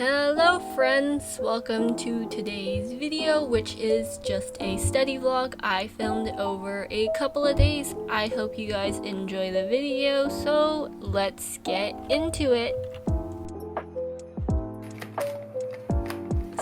Hello friends, welcome to today's video, which is just a study vlog I filmed over a couple of days. I hope you guys enjoy the video, so let's get into it.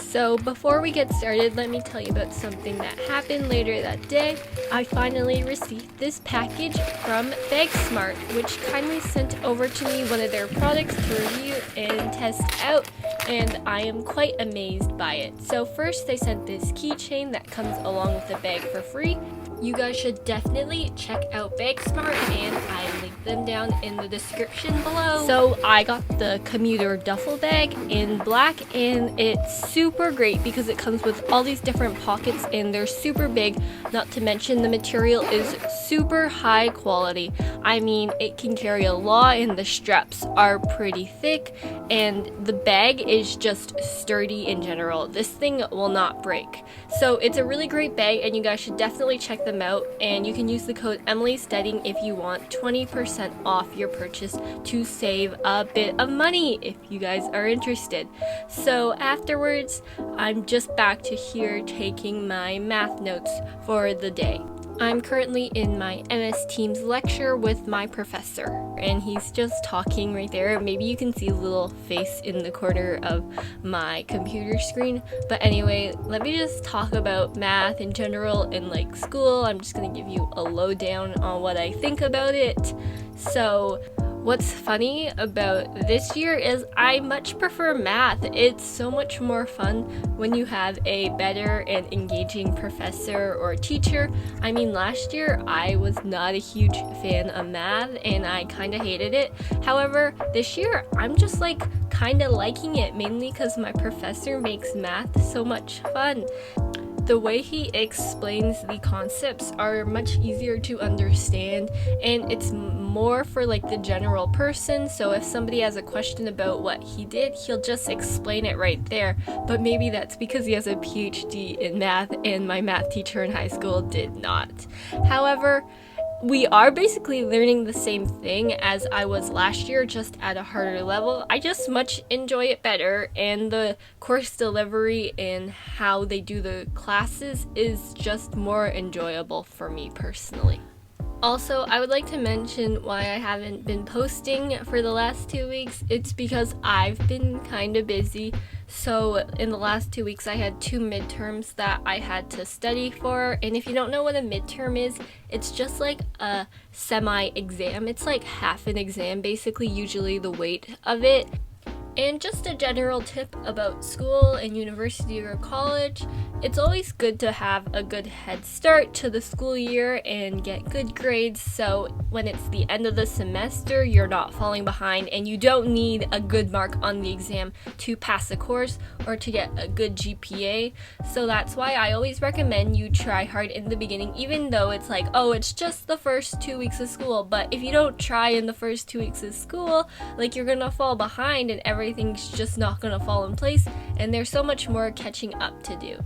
So before we get started, let me tell you about something that happened later that day. I finally received this package from BAGSMART, which kindly sent over to me one of their products to review and test out, and I am quite amazed by it. So first they sent this keychain that comes along with the bag for free. You guys should definitely check out BAGSMART, and I linked them down in the description below. So I got the Commuter Duffel Bag in black, and it's super great because it comes with all these different pockets and they're super big. Not to mention the material is super high quality. I mean, it can carry a lot and the straps are pretty thick and the bag is just sturdy in general. This thing will not break. So it's a really great bag and you guys should definitely check them out, and you can use the code EmilyStudying if you want 20% off your purchase to save a bit of money if you guys are interested. So afterwards, I'm just back to here taking my math notes for the day. I'm currently in my MS Teams lecture with my professor, and he's just talking right there. Maybe you can see a little face in the corner of my computer screen. But anyway, let me just talk about math in general and like school. I'm just gonna give you a lowdown on what I think about it. So what's funny about this year is I much prefer math. It's so much more fun when you have a better and engaging professor or teacher. I mean, last year I was not a huge fan of math and I kind of hated it. However, this year I'm just like kind of liking it, mainly because my professor makes math so much fun. The way he explains the concepts are much easier to understand, and it's more for like the general person. So if somebody has a question about what he did, he'll just explain it right there. But maybe that's because he has a PhD in math and my math teacher in high school did not. However, we are basically learning the same thing as I was last year, just at a harder level. I just much enjoy it better, and the course delivery and how they do the classes is just more enjoyable for me personally. Also, I would like to mention why I haven't been posting for the last 2 weeks. It's because I've been kind of busy. So in the last 2 weeks I had 2 midterms that I had to study for, and if you don't know what a midterm is, it's just like a semi-exam. It's like half an exam basically, usually the weight of it. And just a general tip about school and university or college, it's always good to have a good head start to the school year and get good grades, so when it's the end of the semester, you're not falling behind and you don't need a good mark on the exam to pass the course or to get a good GPA. So that's why I always recommend you try hard in the beginning, even though it's like, oh, it's just the first 2 weeks of school. But if you don't try in the first 2 weeks of school, like, you're gonna fall behind and everything's just not gonna fall in place, and there's so much more catching up to do.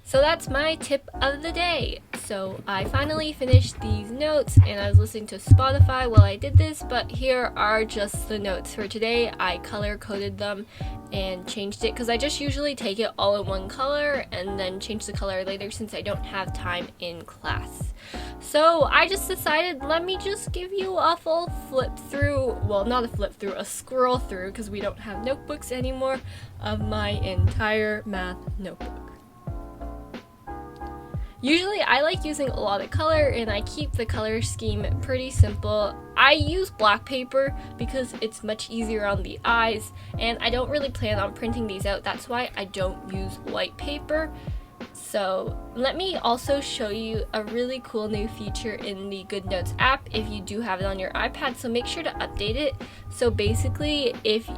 So that's my tip of the day. So I finally finished these notes and I was listening to Spotify while I did this, but here are just the notes for today. I color coded them and changed it because I just usually take it all in one color and then change the color later since I don't have time in class. So I just decided, let me just give you a full flip through, well, not a flip through, a scroll through, because we don't have notebooks anymore, of my entire math notebook. Usually I like using a lot of color and I keep the color scheme pretty simple. I use black paper because it's much easier on the eyes, and I don't really plan on printing these out. That's why I don't use white paper. So let me also show you a really cool new feature in the GoodNotes app if you do have it on your iPad, so make sure to update it. So basically, if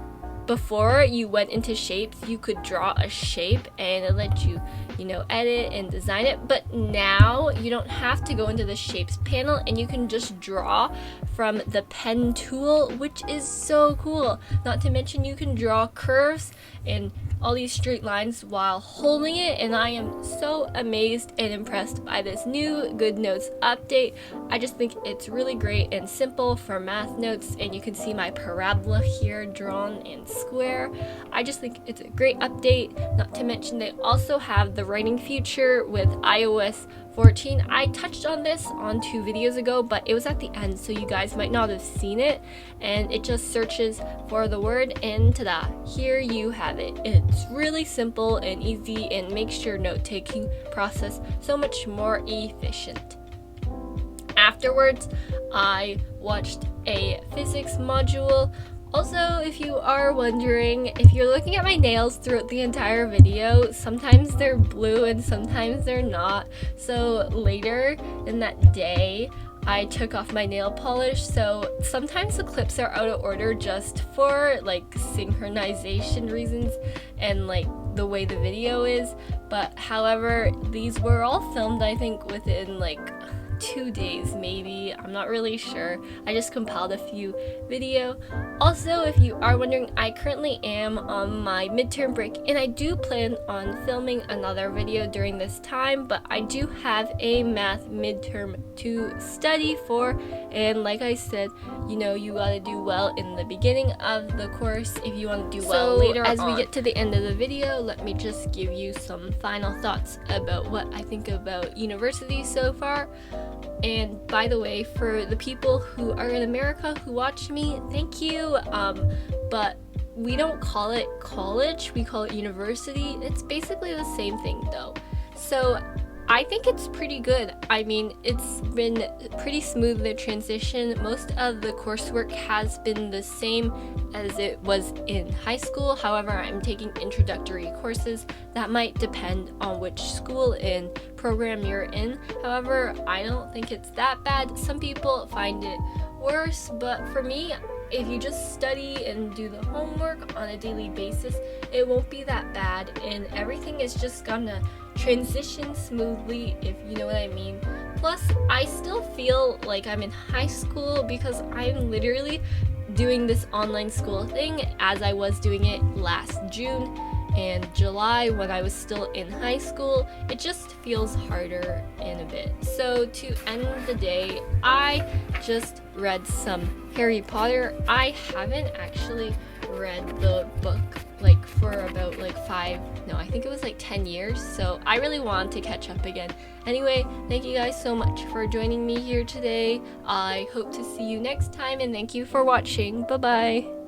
before you went into shapes, you could draw a shape and it let you, edit and design it. But now you don't have to go into the shapes panel and you can just draw from the pen tool, which is so cool. Not to mention you can draw curves and all these straight lines while holding it, and I am so amazed and impressed by this new GoodNotes update. I just think it's really great and simple for math notes, and you can see my parabola here drawn and square. I just think it's a great update, not to mention they also have the writing feature with iOS 14. I touched on this on 2 videos ago, but it was at the end, so you guys might not have seen it, and it just searches for the word and ta-da, here you have it. It's really simple and easy and makes your note-taking process so much more efficient. Afterwards, I watched a physics module. Also, if you are wondering, if you're looking at my nails throughout the entire video, sometimes they're blue and sometimes they're not. So later in that day, I took off my nail polish, so sometimes the clips are out of order just for like synchronization reasons and like the way the video is. But however, these were all filmed, I think, within like 2 days maybe, I'm not really sure. I just compiled a few video. Also, if you are wondering, I currently am on my midterm break and I do plan on filming another video during this time, but I do have a math midterm to study for, and like I said, you know, you gotta do well in the beginning of the course if you want to do well later as we get to the end of the video. Let me just give you some final thoughts about what I think about university so far. And by the way, for the people who are in America who watch me, thank you, but we don't call it college, we call it university. It's basically the same thing though. So I think it's pretty good. I mean, it's been pretty smooth, the transition. Most of the coursework has been the same as it was in high school. However, I'm taking introductory courses. That might depend on which school and program you're in. However, I don't think it's that bad. Some people find it worse, but for me, if you just study and do the homework on a daily basis, it won't be that bad, and everything is just gonna transition smoothly, if you know what I mean. Plus, I still feel like I'm in high school because I'm literally doing this online school thing as I was doing it last June and July when I was still in high school. It just feels harder in a bit. So to end the day, I just read some Harry Potter. I haven't actually read the book like for about like I think it was like 10 years, so I really want to catch up again. Anyway, thank you guys so much for joining me here today. I hope to see you next time, and thank you for watching. Bye bye.